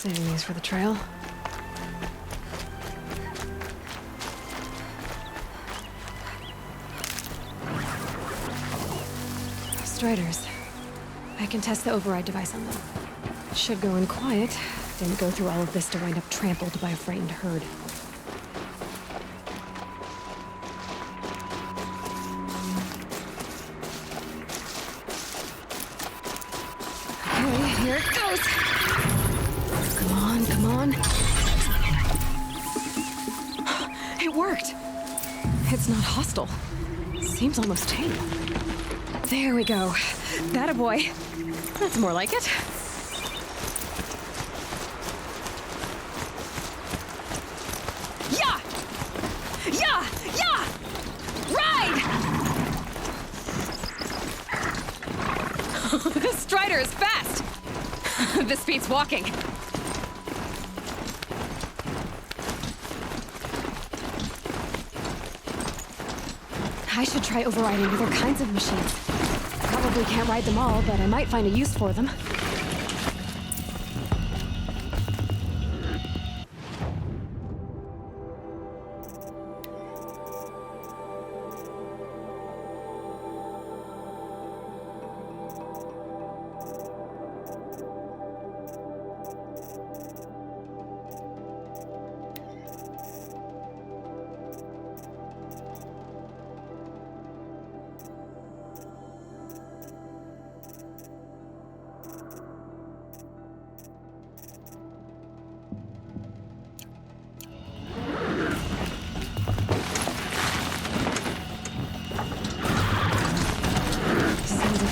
Saving these for the trail. Striders. I can test the override device on them. Should go in quiet. Didn't go through all of this to wind up trampled by a frightened herd. Okay, here it goes! Come on, come on. It worked! It's not hostile. Seems almost tame. There we go. That-a boy. That's more like it. Yeah! Yeah! Yeah! Ride! This Strider is fast! This beats walking. I should try overriding other kinds of machines. Probably can't ride them all, but I might find a use for them.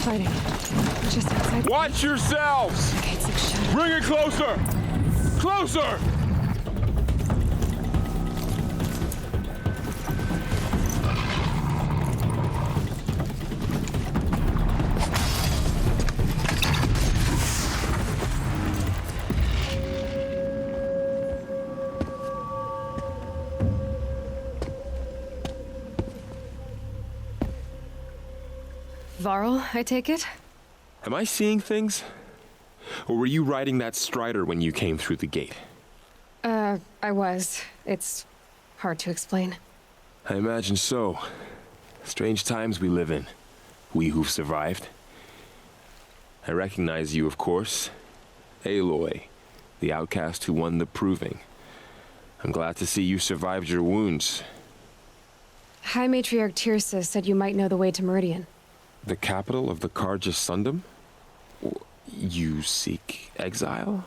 Fighting. Just outside. Watch yourselves! Gates look shut. Bring it closer! Closer! Varl, I take it? Am I seeing things? Or were you riding that Strider when you came through the gate? I was. It's hard to explain. I imagine so. Strange times we live in. We who've survived. I recognize you, of course. Aloy, the outcast who won the Proving. I'm glad to see you survived your wounds. High Matriarch Tirsa said you might know the way to Meridian. The capital of the Carja Sundom? You seek exile?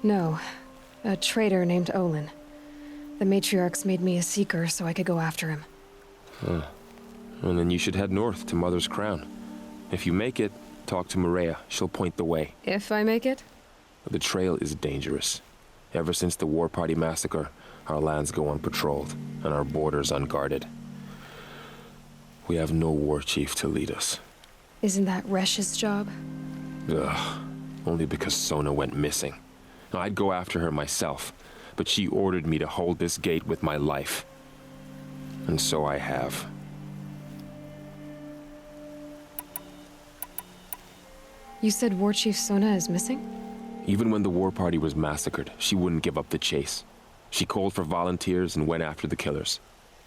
No. A traitor named Olin. The Matriarchs made me a seeker so I could go after him. And then you should head north to Mother's Crown. If you make it, talk to Maria. She'll point the way. If I make it? The trail is dangerous. Ever since the War Party massacre, our lands go unpatrolled, and our borders unguarded. We have no war chief to lead us. Isn't that Resh's job? Ugh. Only because Sona went missing. I'd go after her myself, but she ordered me to hold this gate with my life. And so I have. You said War Chief Sona is missing? Even when the War Party was massacred, she wouldn't give up the chase. She called for volunteers and went after the killers.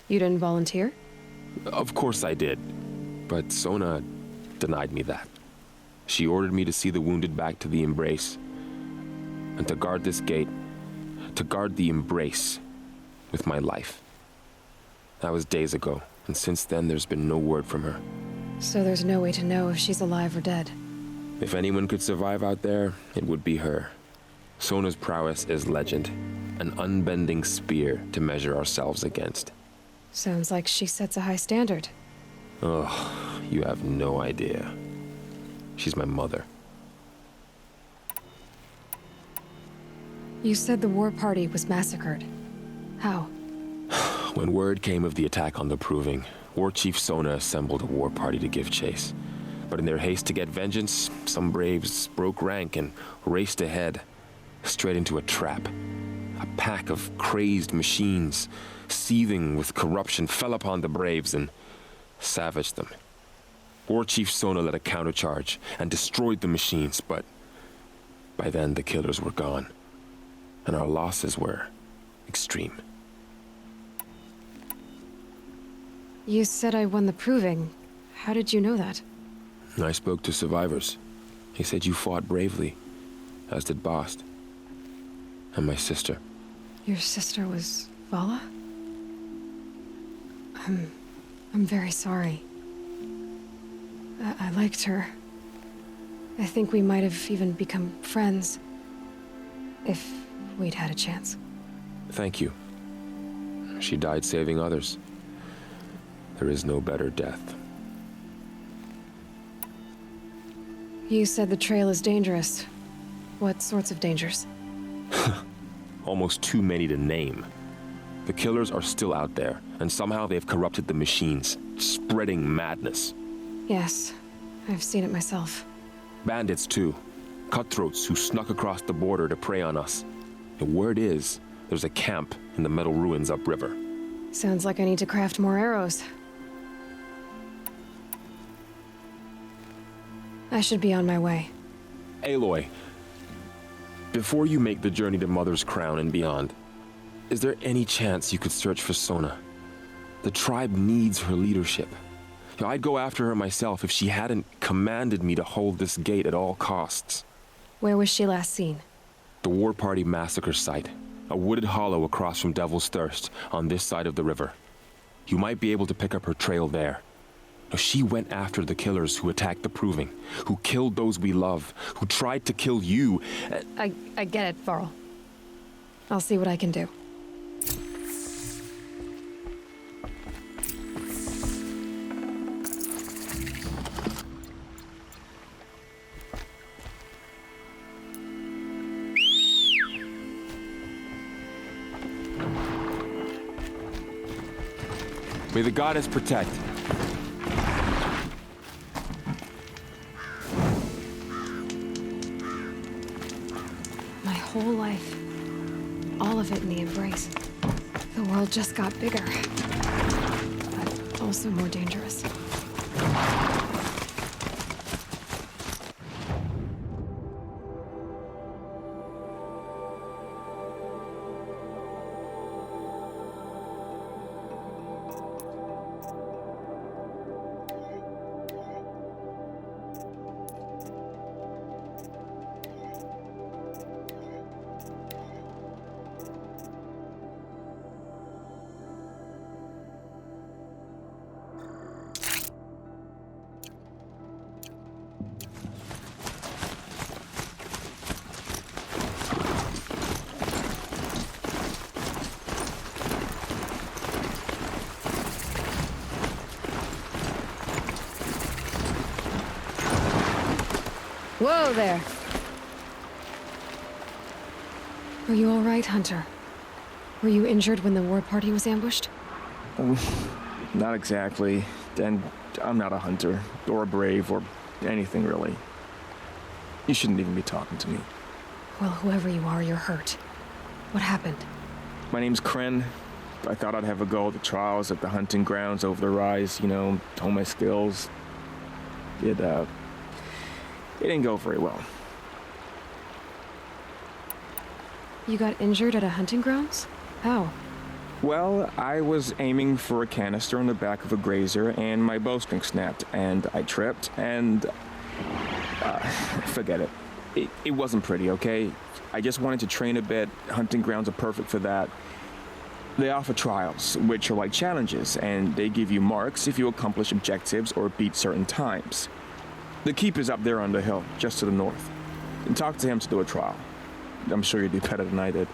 You didn't volunteer? Of course I did, but Sona denied me that. She ordered me to see the wounded back to the Embrace, and to guard this gate, to guard the Embrace with my life. That was days ago, and since then there's been no word from her. So there's no way to know if she's alive or dead. If anyone could survive out there, it would be her. Sona's prowess is legend, an unbending spear to measure ourselves against. Sounds like she sets a high standard. Oh, you have no idea. She's my mother. You said the War Party was massacred. How? When word came of the attack on the Proving, War Chief Sona assembled a war party to give chase. But in their haste to get vengeance, some braves broke rank and raced ahead, straight into a trap. A pack of crazed machines, seething with corruption, fell upon the braves and savaged them. War Chief Sona led a countercharge and destroyed the machines, but by then the killers were gone. and our losses were extreme. You said I won the proving. How did you know that? I spoke to survivors. He said you fought bravely, as did Bast. And my sister. Your sister was Vala? I'm very sorry. I liked her. I think we might have even become friends. If we'd had a chance. Thank you. She died saving others. There is no better death. You said the trail is dangerous. What sorts of dangers? Almost too many to name. The killers are still out there, and somehow they've corrupted the machines, spreading madness. Yes, I've seen it myself. Bandits, too. Cutthroats who snuck across the border to prey on us. The word is, there's a camp in the metal ruins upriver. Sounds like I need to craft more arrows. I should be on my way. Aloy, before you make the journey to Mother's Crown and beyond, is there any chance you could search for Sona? The tribe needs her leadership. I'd go after her myself if she hadn't commanded me to hold this gate at all costs. Where was she last seen? The War Party massacre site. A wooded hollow across from Devil's Thirst, on this side of the river. You might be able to pick up her trail there. She went after the killers who attacked the Proving, who killed those we love, who tried to kill you. I get it, Varl. I'll see what I can do. May the goddess protect. My whole life. All of it in the embrace. The world just got bigger. But also more dangerous. Whoa there! Are you all right, Hunter? Were you injured when the war party was ambushed? Not exactly. And I'm not a hunter, or a brave, or anything really. You shouldn't even be talking to me. Well, whoever you are, you're hurt. What happened? My name's Kren. I thought I'd have a go at the trials at the hunting grounds over the rise, hone my skills. It didn't go very well. You got injured at a hunting grounds? How? Well, I was aiming for a canister on the back of a grazer, and my bowstring snapped, and I tripped, and... forget it. It wasn't pretty, okay? I just wanted to train a bit. Hunting grounds are perfect for that. They offer trials, which are like challenges, and they give you marks if you accomplish objectives or beat certain times. The keeper's up there on the hill, just to the north. And talk to him to do a trial. I'm sure you'd do better than I did.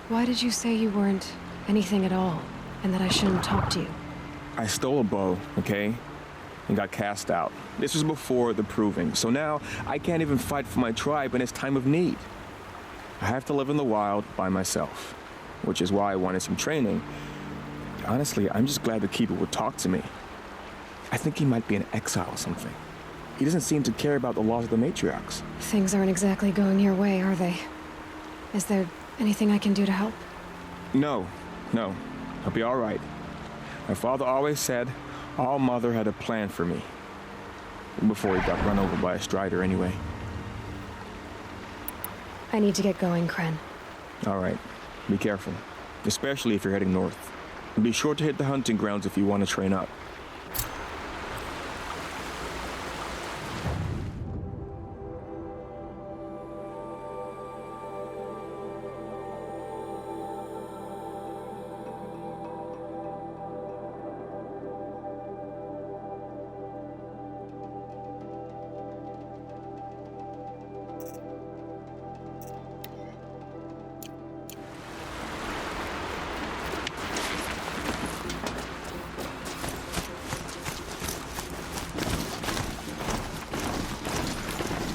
Why did you say you weren't anything at all, and that I shouldn't talk to you? I stole a bow, okay? And got cast out. This was before the Proving, so now I can't even fight for my tribe in its time of need. I have to live in the wild by myself, which is why I wanted some training. Honestly, I'm just glad the keeper would talk to me. I think he might be in exile or something. He doesn't seem to care about the laws of the matriarchs. Things aren't exactly going your way, are they? Is there anything I can do to help? No. I'll be all right. My father always said All Mother had a plan for me. Before he got run over by a strider anyway. I need to get going, Kren. All right. Be careful, especially if you're heading north. And be sure to hit the hunting grounds if you want to train up.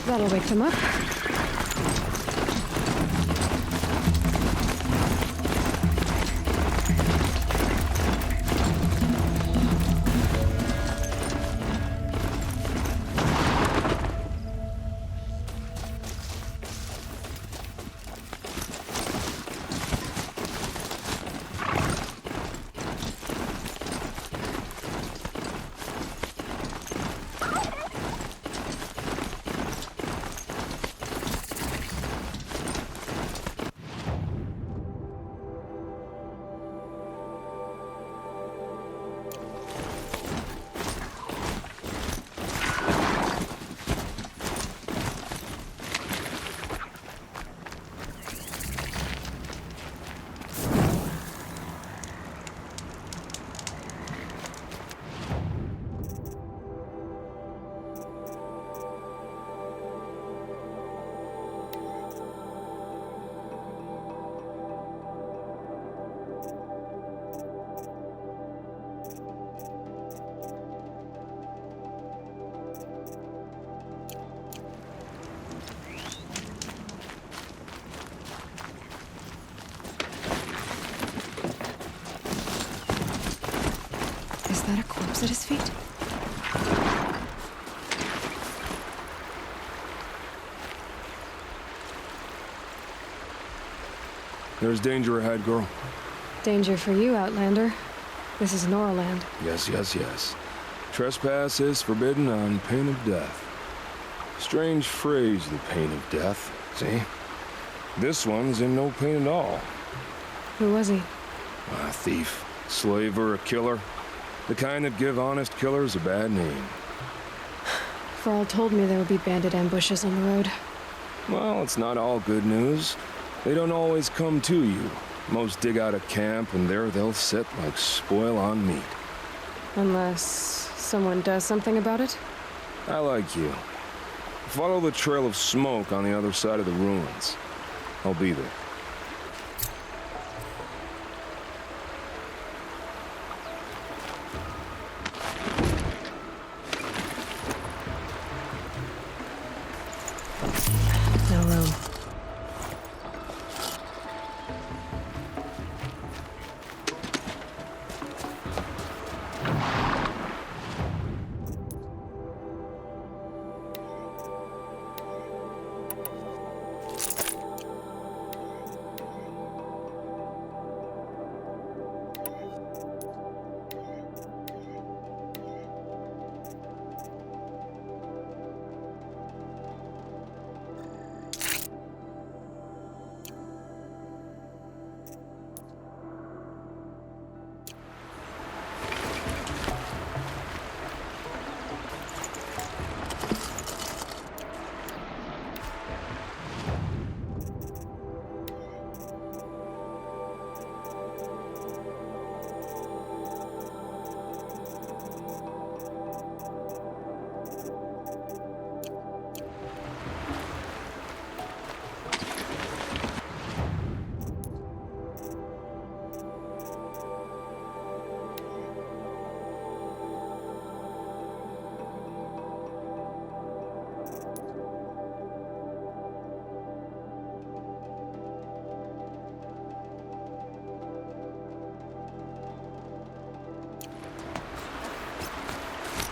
That'll wake them up. Is that a corpse at his feet? There's danger ahead, girl. Danger for you, Outlander. This is Noraland. Yes, yes, yes. Trespass is forbidden on pain of death. Strange phrase, the pain of death. See? This one's in no pain at all. Who was he? A thief, slaver, a killer. The kind that give honest killers a bad name. Varl told me there would be bandit ambushes on the road. Well, it's not all good news. They don't always come to you. Most dig out a camp, and there they'll sit like spoil on meat. Unless someone does something about it? I like you. Follow the trail of smoke on the other side of the ruins. I'll be there. No room.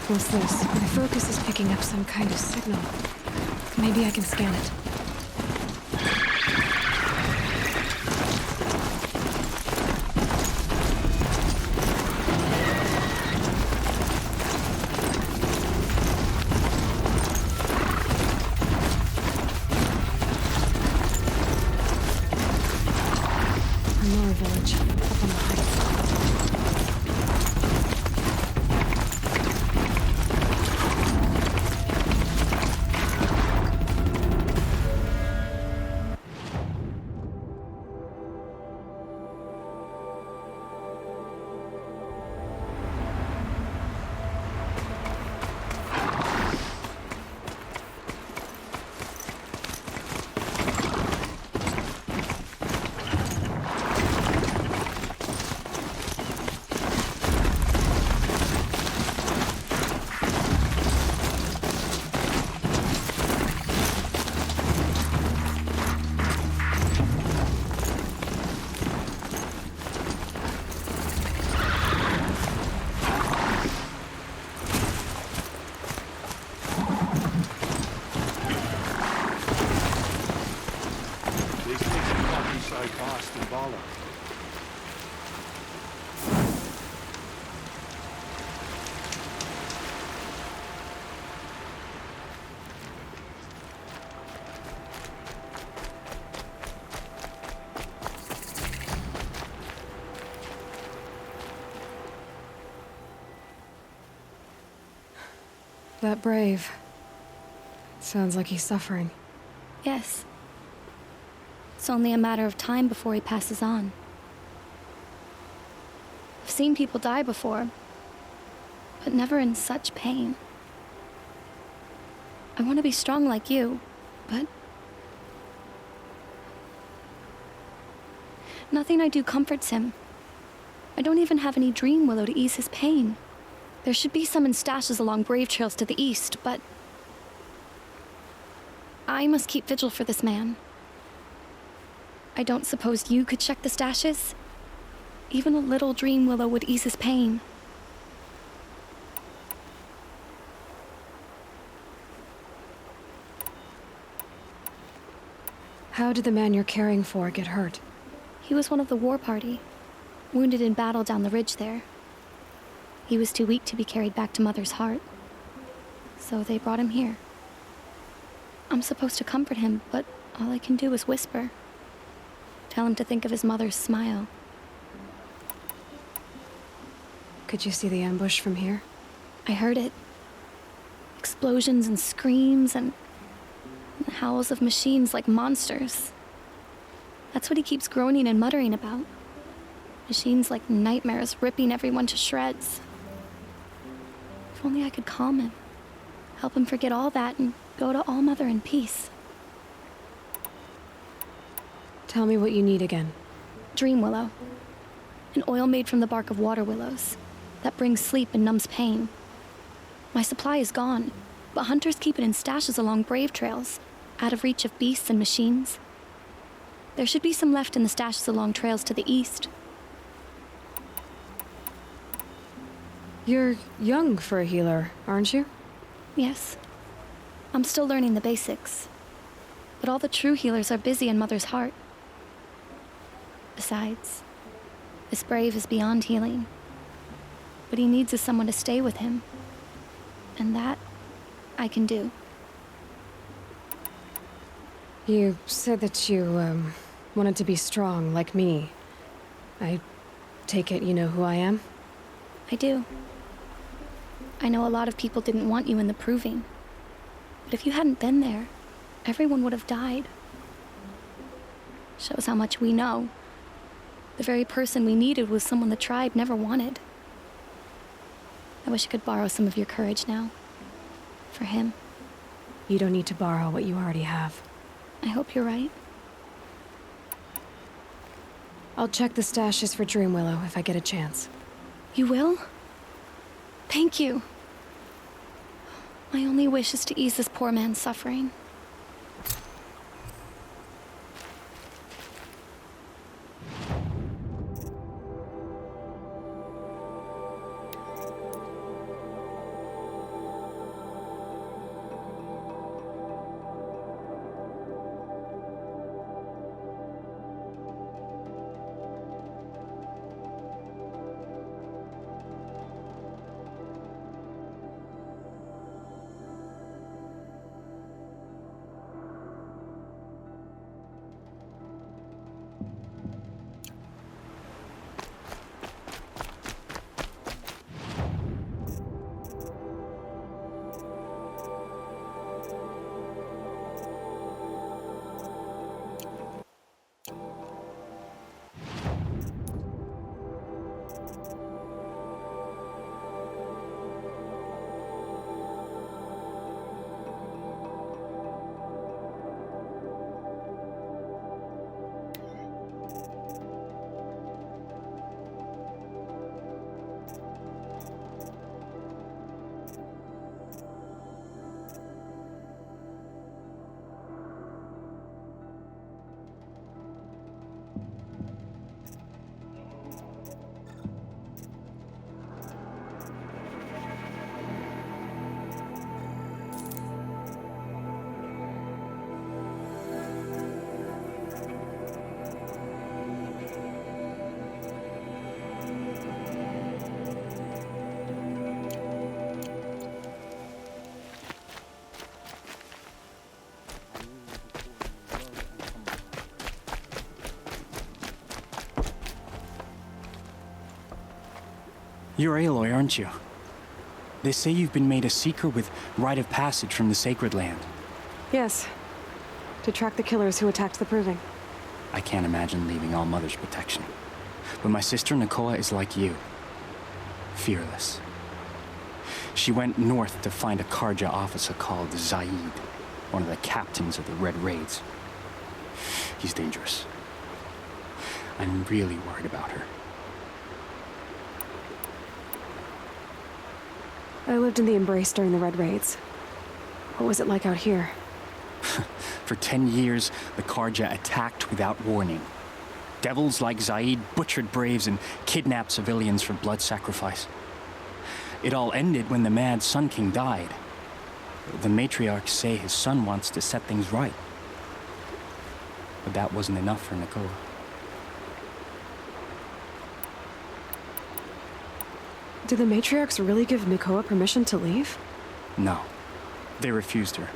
What's this? My focus is picking up some kind of signal. Maybe I can scan it. Up on the heights. That brave. Sounds like he's suffering. Yes. It's only a matter of time before he passes on. I've seen people die before, but never in such pain. I want to be strong like you, but nothing I do comforts him. I don't even have any dream willow to ease his pain. There should be some in stashes along brave trails to the east, but I must keep vigil for this man. I don't suppose you could check the stashes? Even a little dream willow would ease his pain. How did the man you're caring for get hurt? He was one of the war party, wounded in battle down the ridge there. He was too weak to be carried back to Mother's heart, so they brought him here. I'm supposed to comfort him, but all I can do is whisper. Tell him to think of his mother's smile. Could you see the ambush from here? I heard it. Explosions and screams and howls of machines like monsters. That's what he keeps groaning and muttering about. Machines like nightmares ripping everyone to shreds. If only I could calm him. Help him forget all that and go to All Mother in peace. Tell me what you need again. Dream willow. An oil made from the bark of water willows that brings sleep and numbs pain. My supply is gone, but hunters keep it in stashes along brave trails, out of reach of beasts and machines. There should be some left in the stashes along trails to the east. You're young for a healer, aren't you? Yes. I'm still learning the basics. But all the true healers are busy in Mother's heart. Besides, this brave is beyond healing. What he needs is someone to stay with him. And that, I can do. You said that you, wanted to be strong, like me. I take it you know who I am? I do. I know a lot of people didn't want you in the proving. But if you hadn't been there, everyone would have died. Shows how much we know. The very person we needed was someone the tribe never wanted. I wish I could borrow some of your courage now. For him. You don't need to borrow what you already have. I hope you're right. I'll check the stashes for Dream Willow if I get a chance. You will? Thank you. My only wish is to ease this poor man's suffering. You're Aloy, aren't you? They say you've been made a seeker with rite of passage from the Sacred Land. Yes. To track the killers who attacked the Proving. I can't imagine leaving All Mother's protection. But my sister Nakoa is like you. Fearless. She went north to find a Karja officer called Zaid, one of the captains of the Red Raids. He's dangerous. I'm really worried about her. I lived in the Embrace during the Red Raids. What was it like out here? For 10 years, the Karja attacked without warning. Devils like Zaid butchered braves and kidnapped civilians for blood sacrifice. It all ended when the mad Sun King died. The matriarchs say his son wants to set things right. But that wasn't enough for Nakoa. Did the matriarchs really give Nakoa permission to leave? No. They refused her.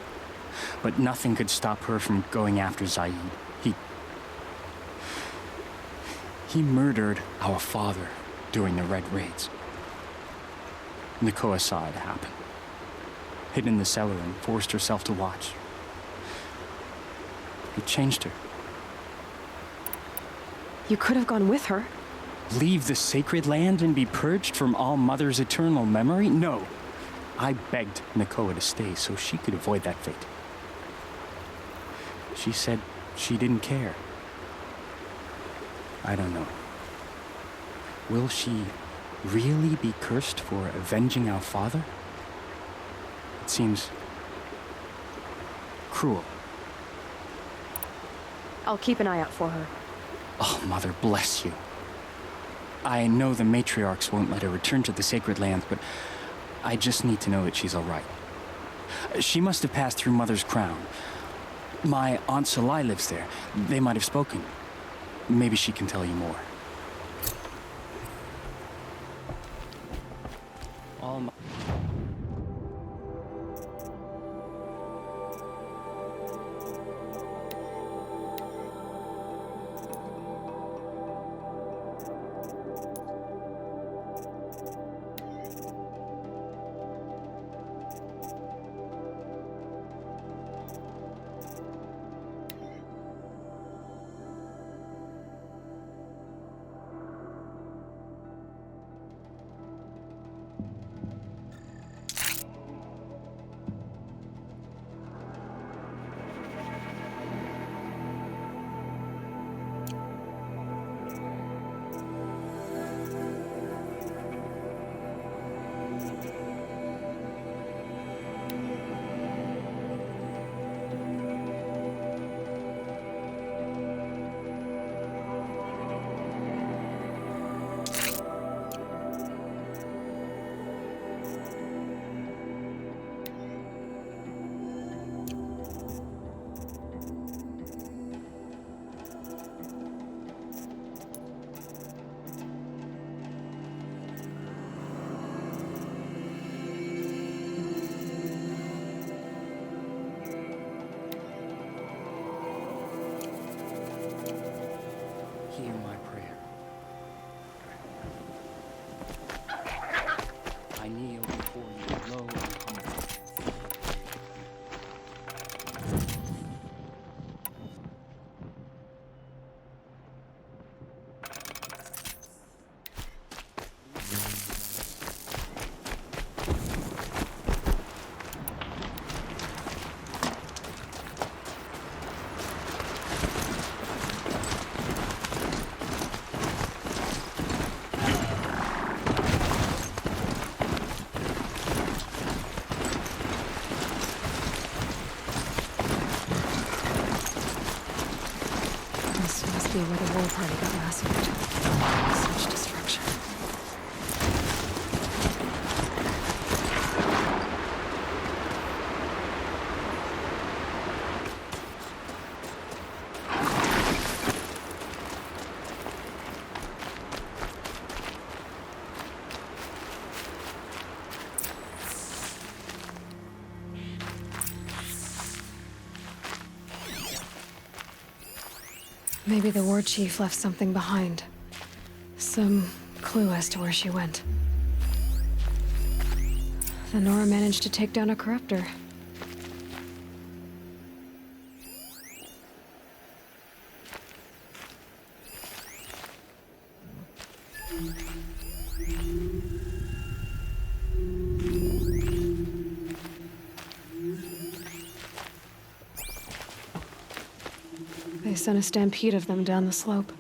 But nothing could stop her from going after Zaid. He murdered our father during the Red Raids. Nakoa saw it happen. Hid in the cellar and forced herself to watch. It changed her. You could have gone with her. Leave the Sacred Land and be purged from All Mother's eternal memory? No. I begged Nakoa to stay so she could avoid that fate. She said she didn't care. I don't know. Will she really be cursed for avenging our father? It seems cruel. I'll keep an eye out for her. Oh, Mother bless you. I know the matriarchs won't let her return to the Sacred Lands, but I just need to know that she's all right. She must have passed through Mother's crown. My Aunt Salai lives there. They might have spoken. Maybe she can tell you more. All my... Hear my prayer. I kneel before you, low and humble. This must be where the war party got massacred. Such destruction. Maybe the war chief left something behind. Some clue as to where she went. The Nora managed to take down a corruptor. They sent a stampede of them down the slope.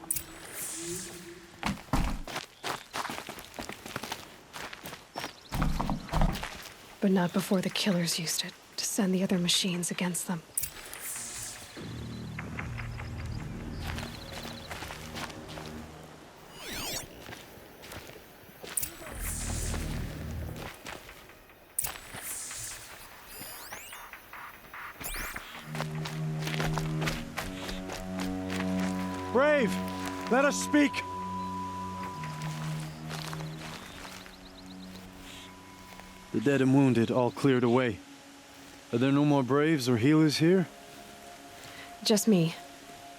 But not before the killers used it to send the other machines against them. Brave, let us speak. The dead and wounded all cleared away. Are there no more Braves or healers here? Just me.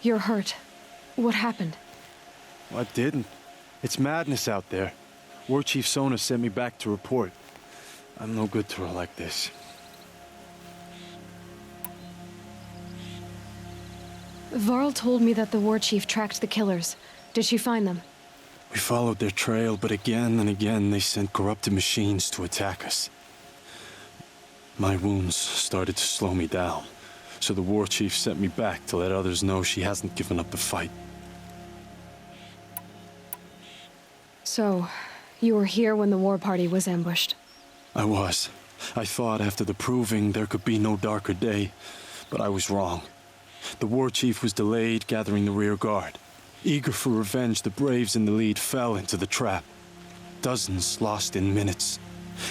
You're hurt. What happened? I didn't. It's madness out there. War Chief Sona sent me back to report. I'm no good to her like this. Varl told me that the war chief tracked the killers. Did she find them? We followed their trail, but again and again they sent corrupted machines to attack us. My wounds started to slow me down, so the war chief sent me back to let others know she hasn't given up the fight. So, you were here when the war party was ambushed? I was. I thought after the proving there could be no darker day, but I was wrong. The war chief was delayed gathering the rear guard. Eager for revenge, the Braves in the lead fell into the trap. Dozens lost in minutes.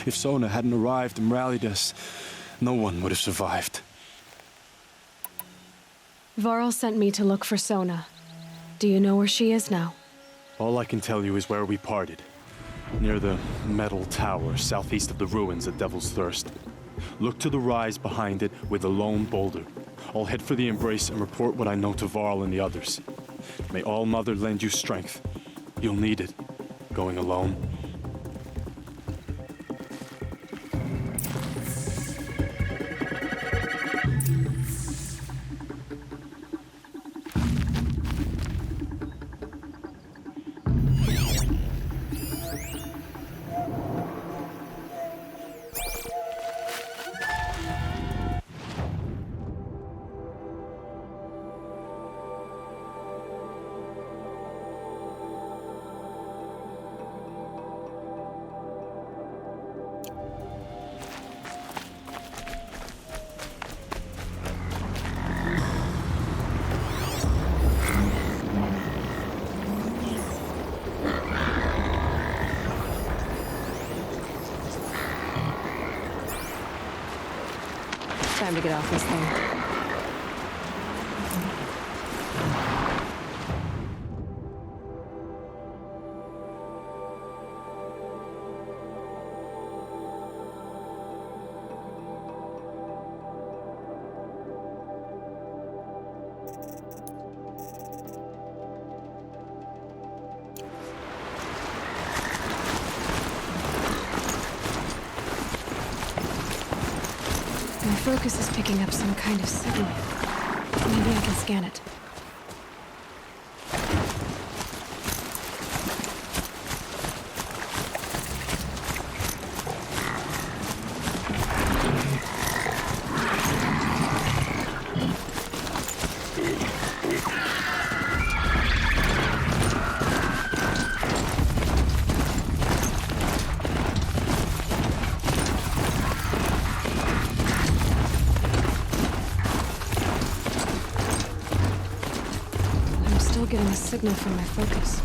If Sona hadn't arrived and rallied us, no one would have survived. Varl sent me to look for Sona. Do you know where she is now? All I can tell you is where we parted. Near the metal tower southeast of the ruins at Devil's Thirst. Look to the rise behind it with a lone boulder. I'll head for the embrace and report what I know to Varl and the others. May All Mother lend you strength. You'll need it, going alone. Time to get off this thing. My focus is picking up some kind of signal. Maybe I can scan it. Getting a signal from my focus.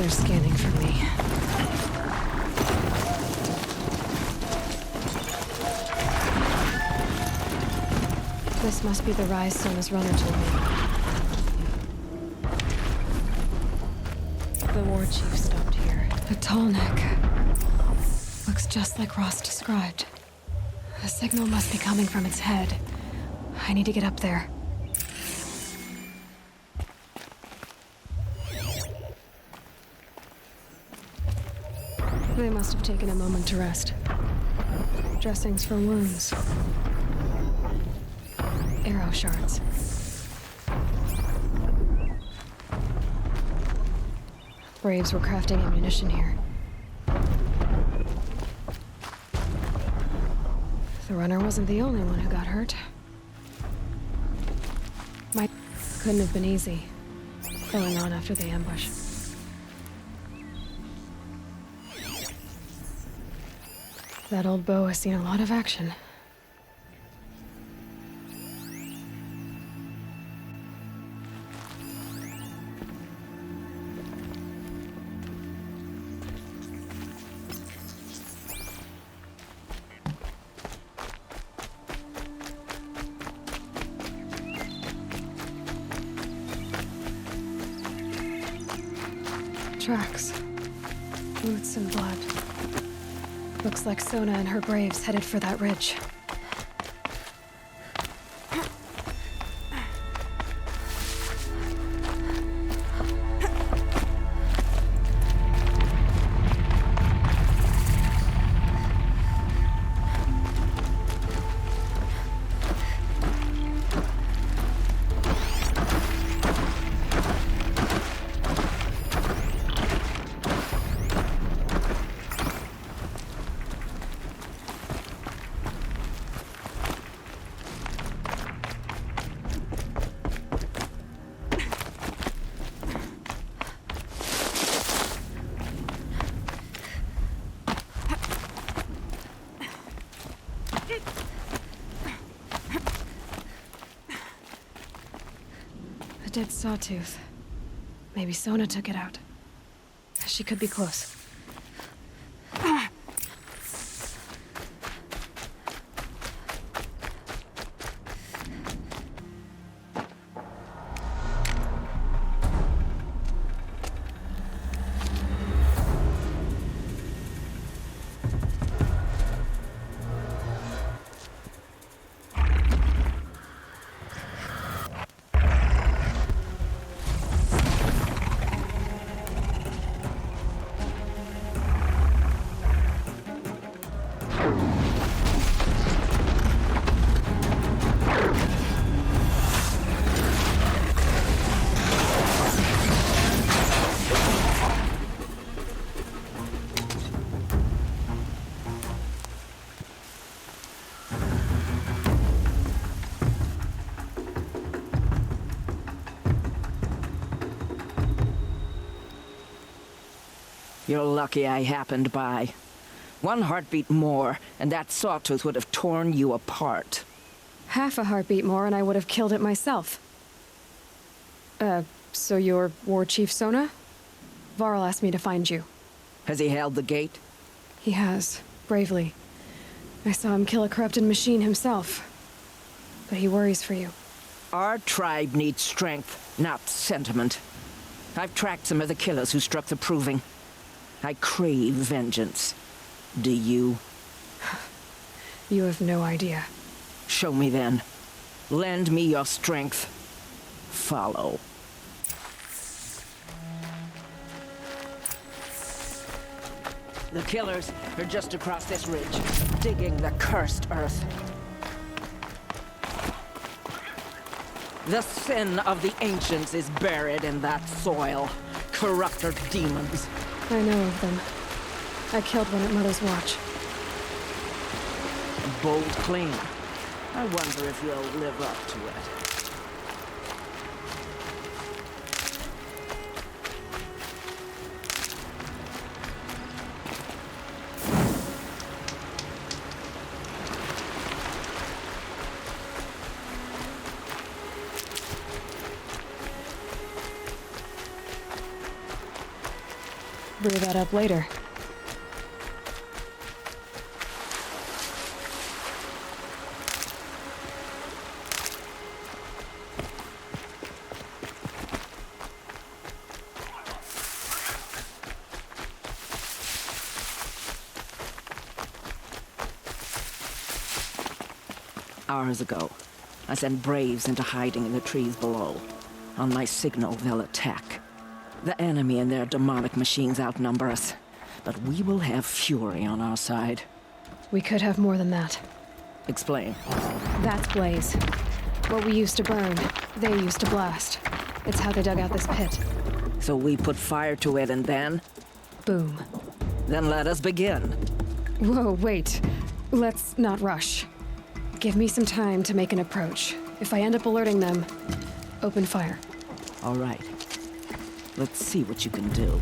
They're scanning for me. This must be the rise Sona's runner told me. The war chief stopped here. A tall neck. Looks just like Ross described. The signal must be coming from its head. I need to get up there. They must have taken a moment to rest. Dressings for wounds. Arrow shards. Braves were crafting ammunition here. The runner wasn't the only one who got hurt. Couldn't have been easy, going on after the ambush. That old bow has seen a lot of action. Tracks. Boots and blood. Looks like Sona and her braves headed for that ridge. A dead sawtooth. Maybe Sona took it out. She could be close. You're lucky I happened by. One heartbeat more, and that sawtooth would have torn you apart. Half a heartbeat more and I would have killed it myself. So you're War Chief Sona? Varl asked me to find you. Has he held the gate? He has, bravely. I saw him kill a corrupted machine himself. But he worries for you. Our tribe needs strength, not sentiment. I've tracked some of the killers who struck the Proving. I crave vengeance. Do you? You have no idea. Show me then. Lend me your strength. Follow. The killers are just across this ridge, digging the cursed earth. The sin of the ancients is buried in that soil. Corrupter demons. I know of them. I killed one at Mother's Watch. A bold claim. I wonder if you'll live up to it. hurry that up later. Hours ago, I sent Braves into hiding in the trees below. On my signal, they'll attack. The enemy and their demonic machines outnumber us, but we will have fury on our side. We could have more than that. Explain. That's Blaze. What we used to burn, they used to blast. It's how they dug out this pit. So we put fire to it and then? Boom. Then let us begin. Whoa, wait. Let's not rush. Give me some time to make an approach. If I end up alerting them, open fire. All right. Let's see what you can do.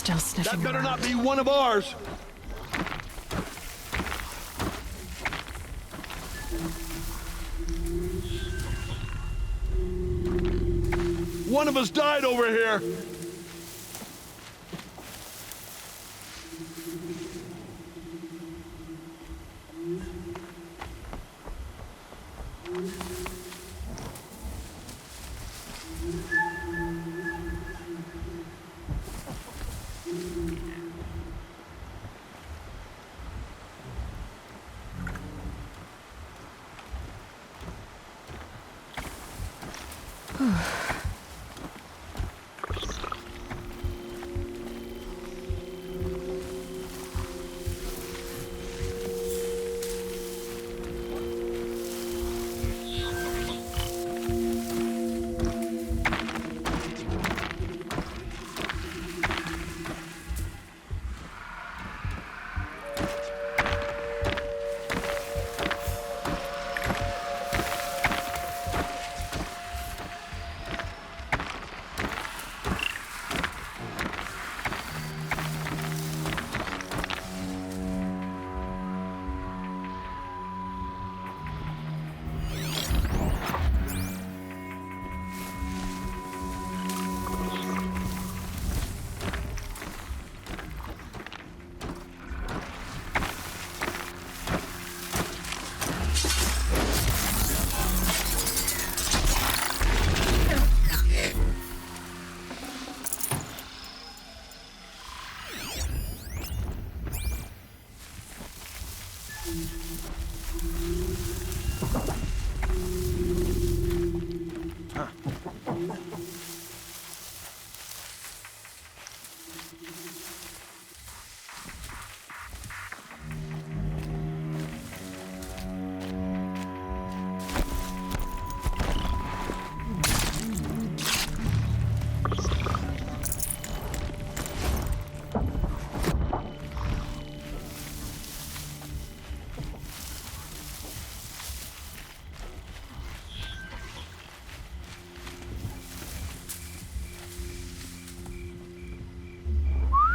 Still sniffing That better around. not be one of ours. One of us died over here.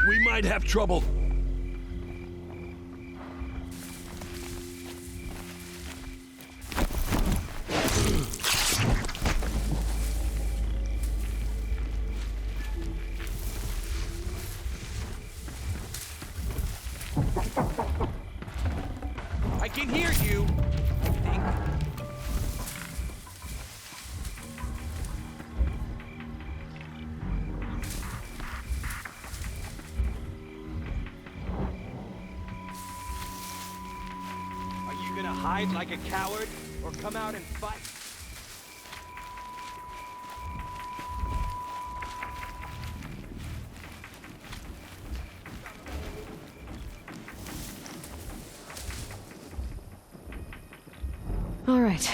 We might have trouble. I can hear you. I think. Are you gonna hide like a coward or come out and fight? All right.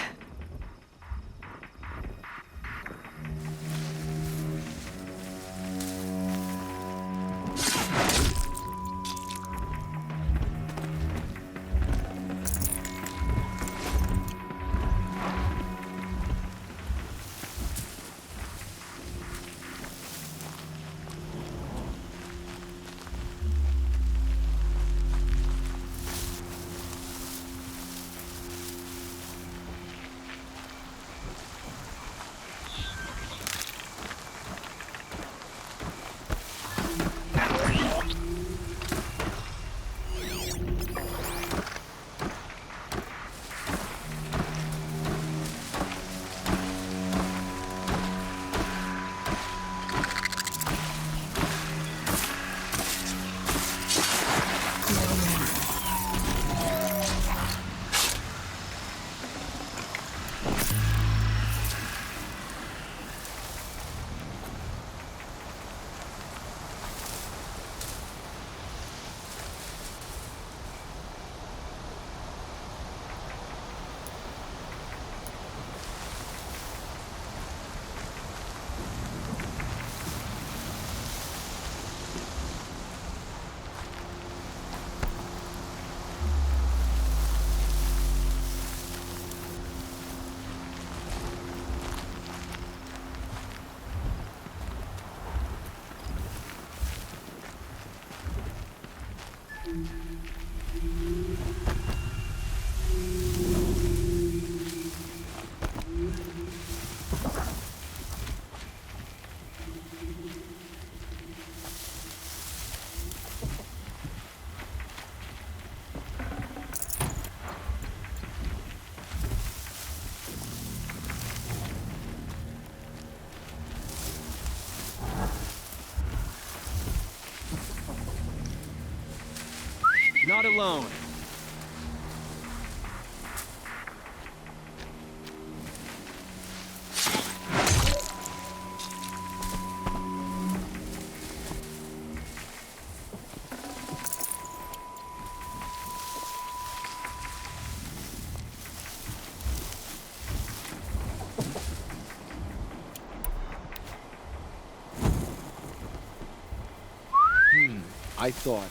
Not alone. I thought.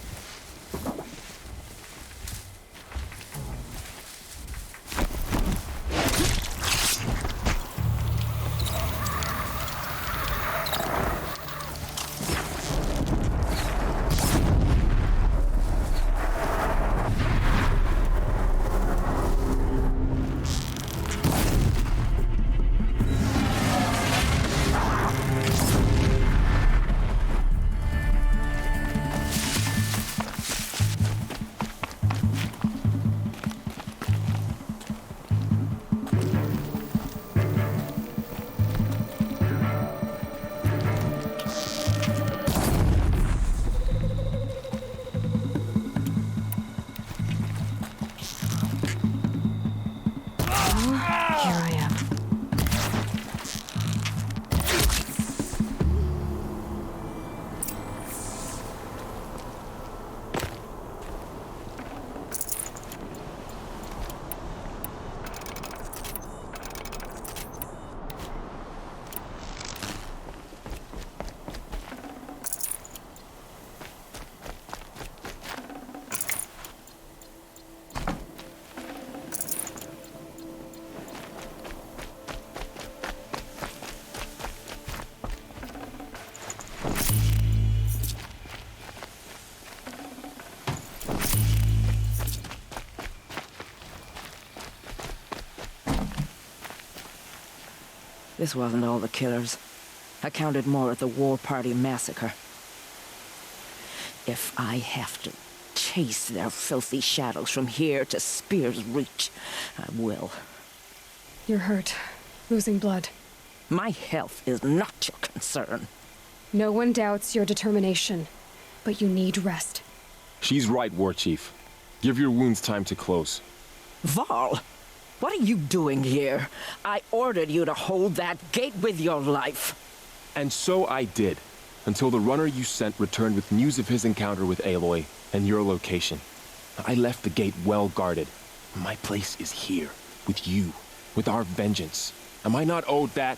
This wasn't all the killers. I counted more at the War Party massacre. If I have to chase their filthy shadows from here to Spear's Reach, I will. You're hurt. Losing blood. My health is not your concern. No one doubts your determination, but you need rest. She's right, War Chief. Give your wounds time to close. Varl, what are you doing here? I ordered you to hold that gate with your life. And so I did, until the runner you sent returned with news of his encounter with Aloy and your location. I left the gate well guarded. My place is here, with you, with our vengeance. Am I not owed that?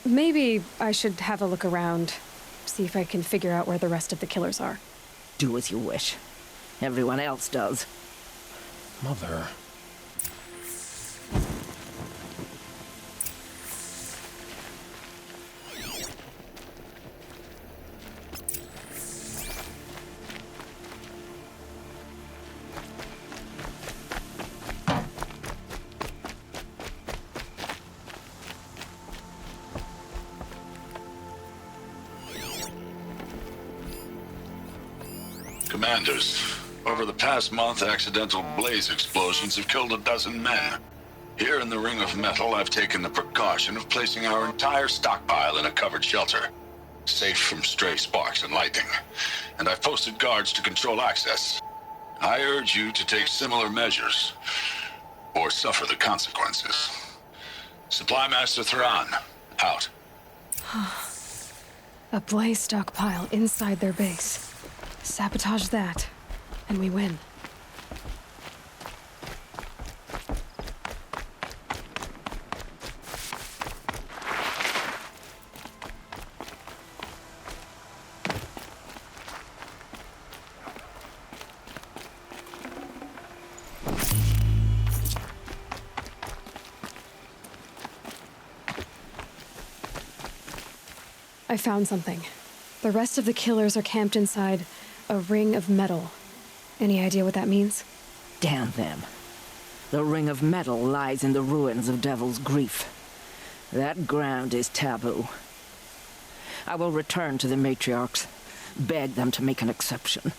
Maybe I should have a look around. See if I can figure out where the rest of the killers are. Do as you wish. Everyone else does. Mother. Commanders, over the past month, accidental blaze explosions have killed 12 men. Here in the Ring of Metal, I've taken the precaution of placing our entire stockpile in a covered shelter, safe from stray sparks and lightning. And I've posted guards to control access. I urge you to take similar measures, or suffer the consequences. Supply Master Thrawn, out. A blaze stockpile inside their base. Sabotage that, and we win. I found something. The rest of the killers are camped inside a ring of metal. Any idea what that means? Damn them. The Ring of Metal lies in the ruins of Devil's Grief. That ground is taboo. I will return to the matriarchs, beg them to make an exception.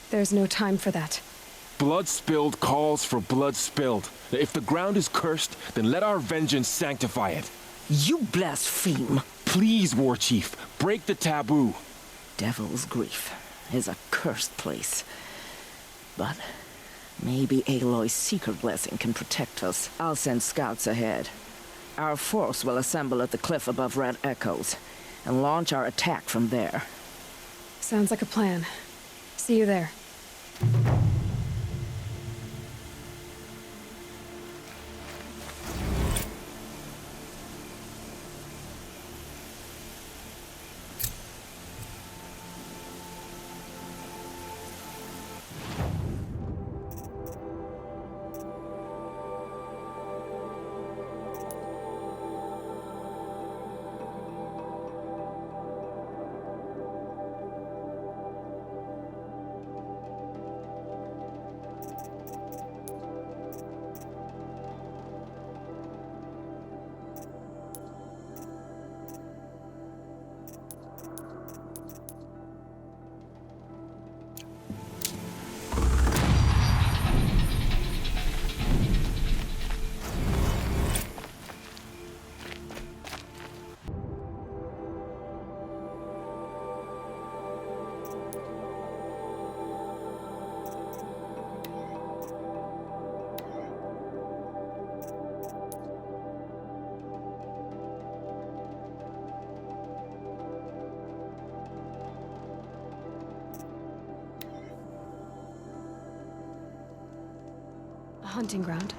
There's no time for that. Blood spilled calls for blood spilled. If the ground is cursed, then let our vengeance sanctify it. You blaspheme. Please, War Chief, break the taboo. Devil's Grief is a cursed place. But maybe Aloy's secret blessing can protect us. I'll send scouts ahead. Our force will assemble at the cliff above Red Echoes and launch our attack from there. Sounds like a plan. See you there. Hunting ground.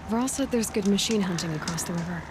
Varl said there's good machine hunting across the river.